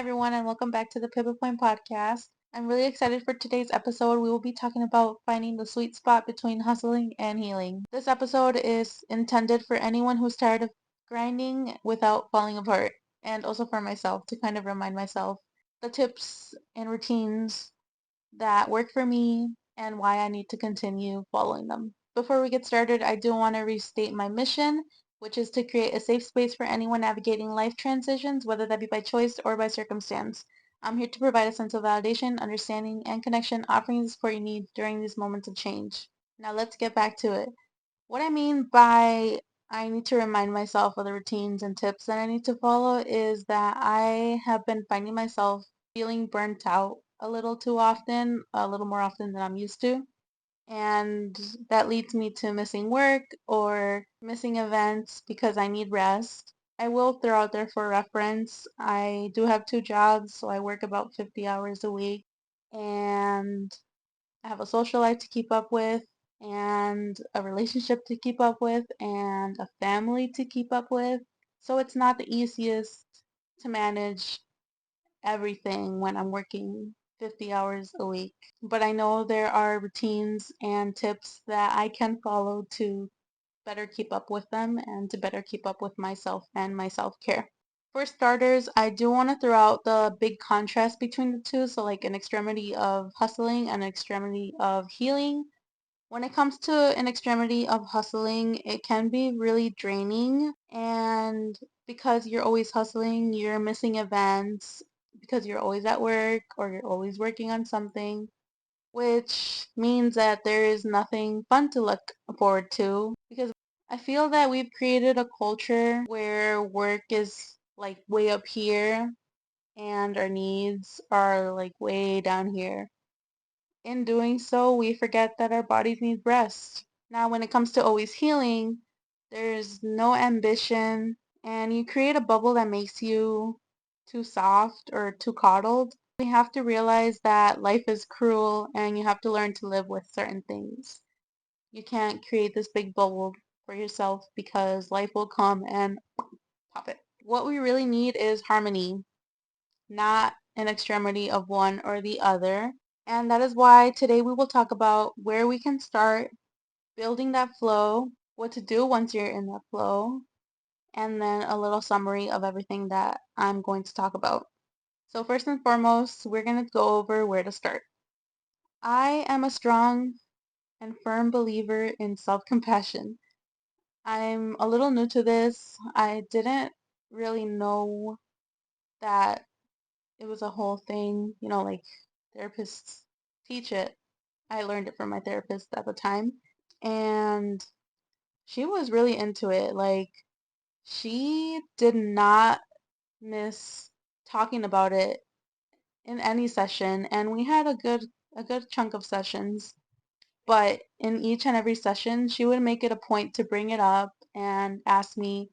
everyone, and welcome back to the Pivot Point Podcast. I'm really excited for today's episode. We will be talking about finding the sweet spot between hustling and healing. This episode is intended for anyone who's tired of grinding without falling apart, and also for myself to kind of remind myself the tips and routines that work for me and why I need to continue following them. Before we get started, I do want to restate my mission, which is to create a safe space for anyone navigating life transitions, whether that be by choice or by circumstance. I'm here to provide a sense of validation, understanding, and connection, offering the support you need during these moments of change. Now let's get back to it. What I mean by I need to remind myself of the routines and tips that I need to follow is that I have been finding myself feeling burnt out a little too often, a little more often than I'm used to. And that leads me to missing work or missing events because I need rest. I will throw out there for reference, I do have two jobs, so I work about 50 hours a week. And I have a social life to keep up with, and a relationship to keep up with, and a family to keep up with. So it's not the easiest to manage everything when I'm working 50 hours a week. But I know there are routines and tips that I can follow to better keep up with them and to better keep up with myself and my self-care. For starters, I do want to throw out the big contrast between the two, so like an extremity of hustling and an extremity of healing. When it comes to an extremity of hustling, it can be really draining, and because you're always hustling, you're missing events because you're always at work or you're always working on something, which means that there is nothing fun to look forward to because I feel that we've created a culture where work is like way up here and our needs are like way down here. In doing so, we forget that our bodies need rest. Now, when it comes to always healing, there's no ambition, and you create a bubble that makes you too soft or too coddled. We have to realize that life is cruel and you have to learn to live with certain things. You can't create this big bubble for yourself because life will come and pop it. What we really need is harmony, not an extremity of one or the other. And that is why today we will talk about where we can start building that flow, what to do once you're in that flow, and then a little summary of everything that I'm going to talk about. So first and foremost, we're going to go over where to start. I am a strong and firm believer in self-compassion. I'm a little new to this. I didn't really know that it was a whole thing, like therapists teach it. I learned it from my therapist at the time, and she was really into it. Like, she did not miss talking about it in any session, and we had a good chunk of sessions. But in each and every session, she would make it a point to bring it up and ask me,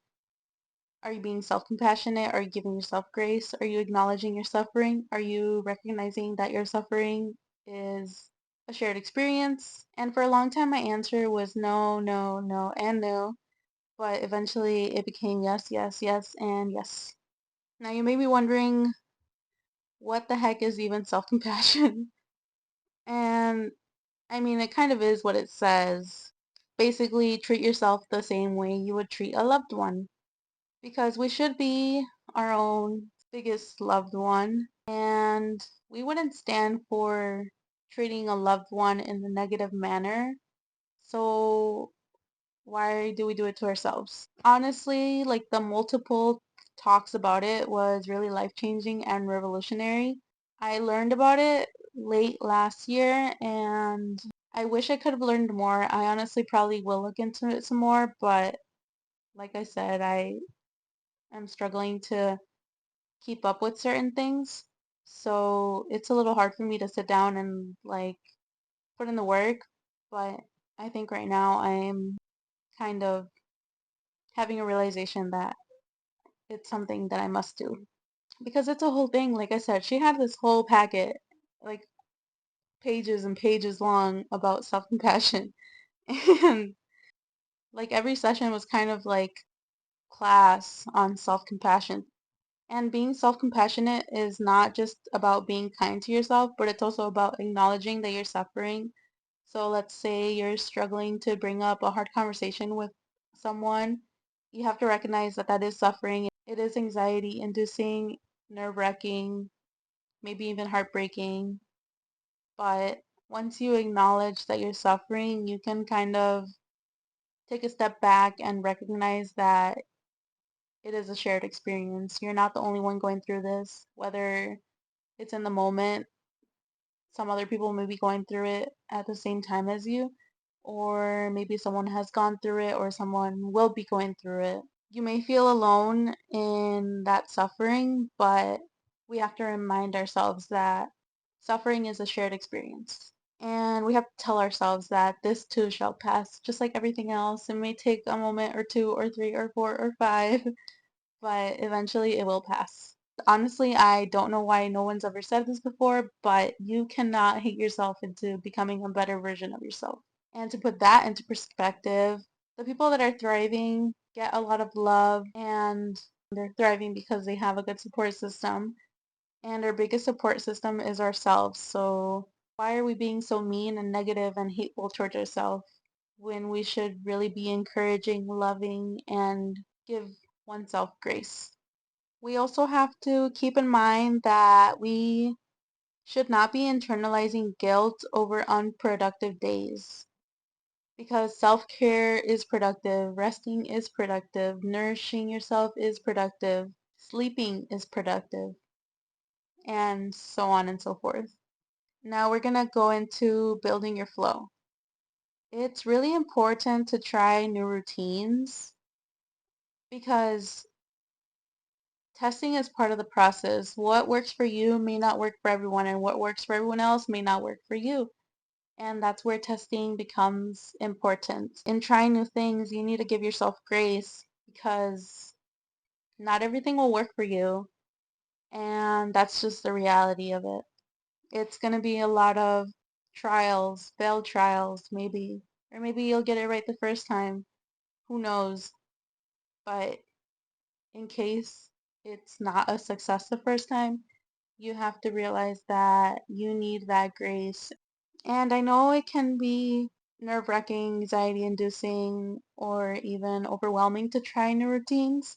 are you being self-compassionate? Are you giving yourself grace? Are you acknowledging your suffering? Are you recognizing that your suffering is a shared experience? And for a long time, my answer was no, no, no, and no. But eventually it became yes, yes, yes, and yes. Now you may be wondering, what the heck is even self-compassion? And I mean, it kind of is what it says. Basically, treat yourself the same way you would treat a loved one. Because we should be our own biggest loved one, and we wouldn't stand for treating a loved one in a negative manner. So why do we do it to ourselves? Honestly, like the multiple talks about it was really life-changing and revolutionary. I learned about it late last year, and I wish I could have learned more. I honestly probably will look into it some more, but like I said, I'm struggling to keep up with certain things. So it's a little hard for me to sit down and like put in the work. But I think right now I'm kind of having a realization that it's something that I must do. Because it's a whole thing. Like I said, she had this whole packet, like pages and pages long about self-compassion. And like every session was kind of like class on self-compassion. And being self-compassionate is not just about being kind to yourself, but it's also about acknowledging that you're suffering. So let's say you're struggling to bring up a hard conversation with someone. You have to recognize that that is suffering. It is anxiety inducing, nerve-wracking, maybe even heartbreaking. But once you acknowledge that you're suffering, you can kind of take a step back and recognize that it is a shared experience. You're not the only one going through this, whether it's in the moment, some other people may be going through it at the same time as you, or maybe someone has gone through it or someone will be going through it. You may feel alone in that suffering, but we have to remind ourselves that suffering is a shared experience. And we have to tell ourselves that this too shall pass, just like everything else. It may take a moment or two or three or four or five, but eventually it will pass. Honestly, I don't know why no one's ever said this before, but you cannot hate yourself into becoming a better version of yourself. And to put that into perspective, the people that are thriving get a lot of love and they're thriving because they have a good support system. And our biggest support system is ourselves. So why are we being so mean and negative and hateful towards ourselves when we should really be encouraging, loving, and give oneself grace? We also have to keep in mind that we should not be internalizing guilt over unproductive days because self-care is productive, resting is productive, nourishing yourself is productive, sleeping is productive, and so on and so forth. Now we're going to go into building your flow. It's really important to try new routines because testing is part of the process. What works for you may not work for everyone, and what works for everyone else may not work for you. And that's where testing becomes important. In trying new things, you need to give yourself grace because not everything will work for you. And that's just the reality of it. It's going to be a lot of trials, failed trials, maybe. Or maybe you'll get it right the first time. Who knows? But in case it's not a success the first time, you have to realize that you need that grace. And I know it can be nerve-wracking, anxiety-inducing, or even overwhelming to try new routines,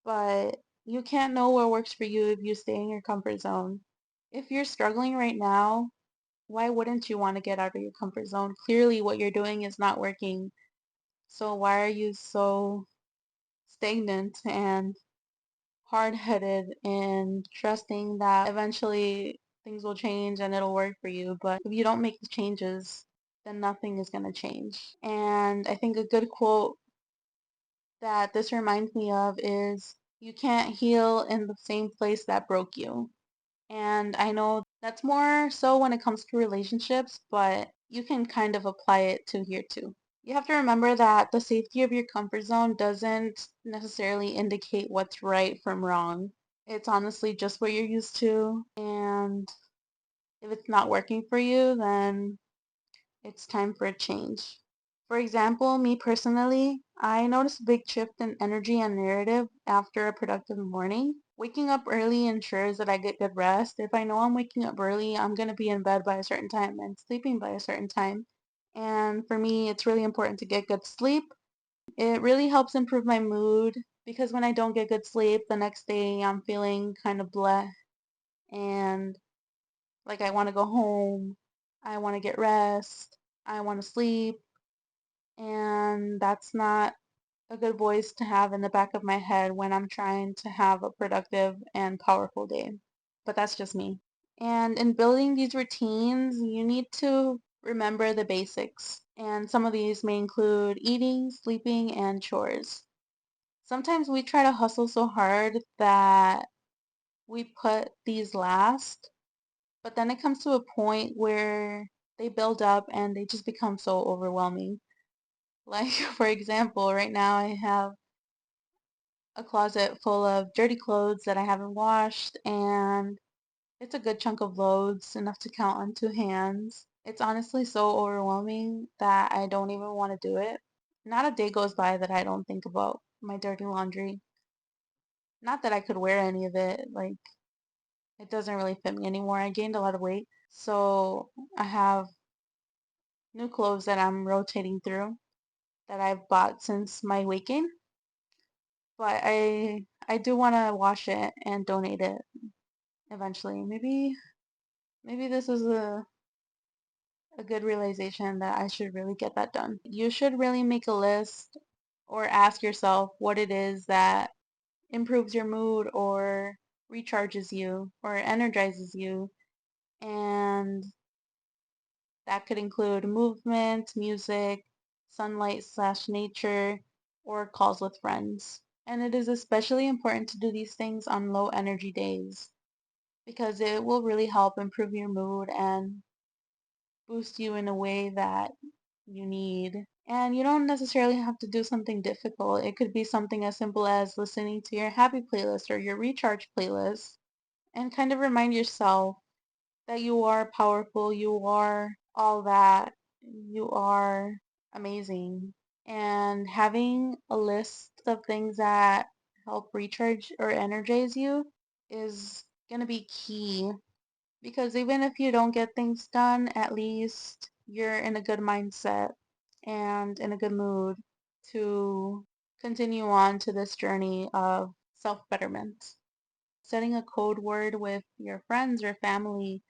but you can't know what works for you if you stay in your comfort zone. If you're struggling right now, why wouldn't you want to get out of your comfort zone? Clearly, what you're doing is not working. So why are you so stagnant and hard-headed and trusting that eventually things will change and it'll work for you? But if you don't make the changes, then nothing is going to change. And I think a good quote that this reminds me of is, you can't heal in the same place that broke you. And I know that's more so when it comes to relationships, but you can kind of apply it to here too. You have to remember that the safety of your comfort zone doesn't necessarily indicate what's right from wrong. It's honestly just what you're used to, and if it's not working for you, then it's time for a change. For example, me personally, I noticed a big shift in energy and narrative after a productive morning. Waking up early ensures that I get good rest. If I know I'm waking up early, I'm going to be in bed by a certain time and sleeping by a certain time. And for me, it's really important to get good sleep. It really helps improve my mood because when I don't get good sleep, the next day I'm feeling kind of bleh and like I want to go home. I want to get rest. I want to sleep. And that's not a good voice to have in the back of my head when I'm trying to have a productive and powerful day. But that's just me. And in building these routines, you need to remember the basics. And some of these may include eating, sleeping, and chores. Sometimes we try to hustle so hard that we put these last, but then it comes to a point where they build up and they just become so overwhelming. Like, for example, right now I have a closet full of dirty clothes that I haven't washed, and it's a good chunk of loads, enough to count on two hands. It's honestly so overwhelming that I don't even want to do it. Not a day goes by that I don't think about my dirty laundry. Not that I could wear any of it, like it doesn't really fit me anymore. I gained a lot of weight, so I have new clothes that I'm rotating through that I've bought since my weight gain. But I do want to wash it and donate it eventually. Maybe this is a good realization that I should really get that done. You should really make a list or ask yourself what it is that improves your mood or recharges you or energizes you. And that could include movement, music, sunlight/nature, or calls with friends. And it is especially important to do these things on low energy days because it will really help improve your mood and boost you in a way that you need. And you don't necessarily have to do something difficult. It could be something as simple as listening to your happy playlist or your recharge playlist and kind of remind yourself that you are powerful, you are all that, you are amazing. And having a list of things that help recharge or energize you is going to be key because even if you don't get things done, at least you're in a good mindset and in a good mood to continue on to this journey of self-betterment. Setting a code word with your friends or family,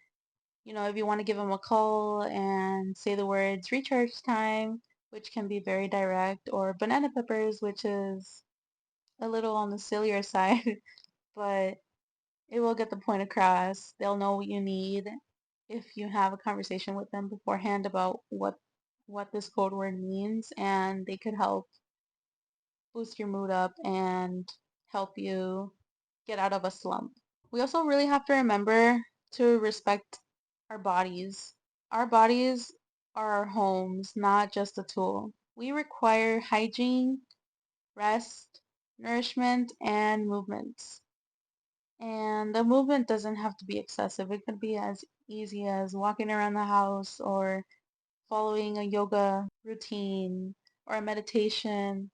if you want to give them a call and say the words recharge time, which can be very direct, or banana peppers, which is a little on the sillier side, but it will get the point across. They'll know what you need if you have a conversation with them beforehand about what this code word means, and they could help boost your mood up and help you get out of a slump. We also really have to remember to respect our bodies. Our bodies are our homes, not just a tool. We require hygiene, rest, nourishment, and movements. And the movement doesn't have to be excessive. It could be as easy as walking around the house or following a yoga routine or a meditation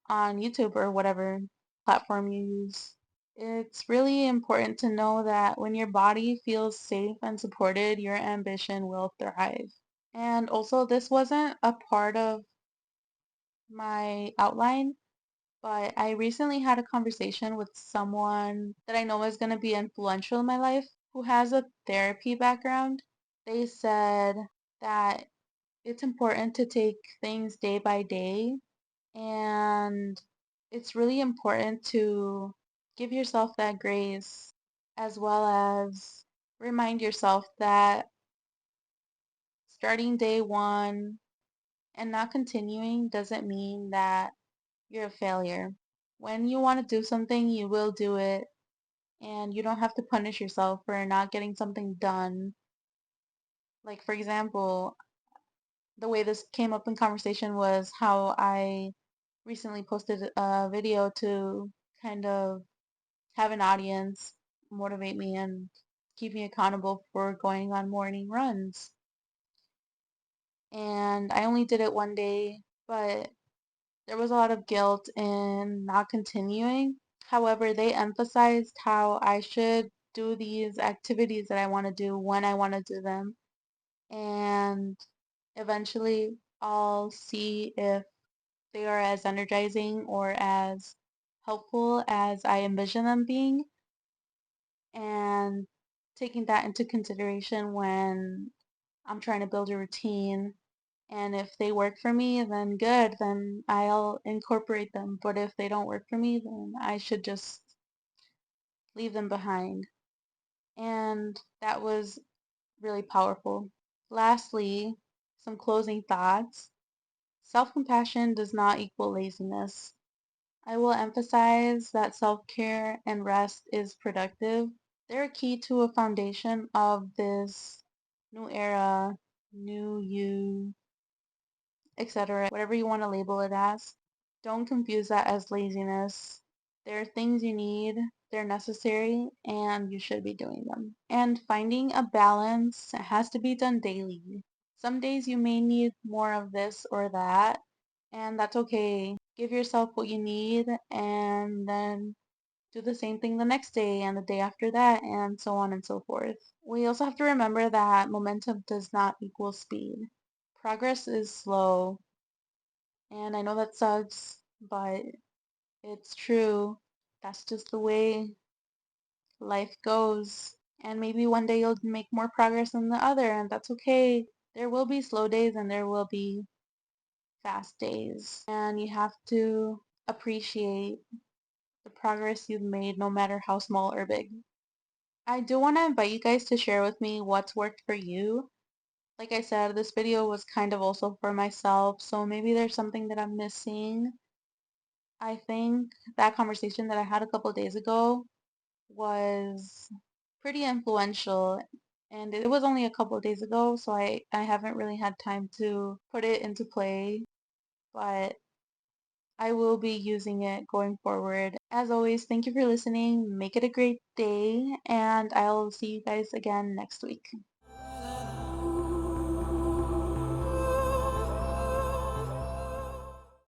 on YouTube or whatever platform you use. It's really important to know that when your body feels safe and supported, your ambition will thrive. And also, this wasn't a part of my outline, but I recently had a conversation with someone that I know is going to be influential in my life who has a therapy background. They said that it's important to take things day by day, and it's really important to give yourself that grace as well as remind yourself that starting day one and not continuing doesn't mean that you're a failure. When you want to do something, you will do it, and you don't have to punish yourself for not getting something done. Like, for example, the way this came up in conversation was how I recently posted a video to kind of have an audience motivate me and keep me accountable for going on morning runs. And I only did it one day, but there was a lot of guilt in not continuing. However, they emphasized how I should do these activities that I want to do when I want to do them. And eventually I'll see if they are as energizing or as helpful as I envision them being. And taking that into consideration when I'm trying to build a routine. And if they work for me, then good, then I'll incorporate them. But if they don't work for me, then I should just leave them behind. And that was really powerful. Lastly, some closing thoughts. Self-compassion does not equal laziness. I will emphasize that self-care and rest is productive. They're key to a foundation of this new era, new you, etc., whatever you want to label it as. Don't confuse that as laziness. There are things you need, they're necessary, and you should be doing them. And finding a balance has to be done daily. Some days you may need more of this or that, and that's okay. Give yourself what you need, and then do the same thing the next day and the day after that, and so on and so forth. We also have to remember that momentum does not equal speed. Progress is slow, and I know that sucks, but it's true. That's just the way life goes. And maybe one day you'll make more progress than the other, and that's okay. There will be slow days and there will be fast days. And you have to appreciate the progress you've made, no matter how small or big. I do want to invite you guys to share with me what's worked for you. Like I said, this video was kind of also for myself, so maybe there's something that I'm missing. I think that conversation that I had a couple days ago was pretty influential, and it was only a couple days ago, so I haven't really had time to put it into play, but I will be using it going forward. As always, thank you for listening. Make it a great day, and I'll see you guys again next week.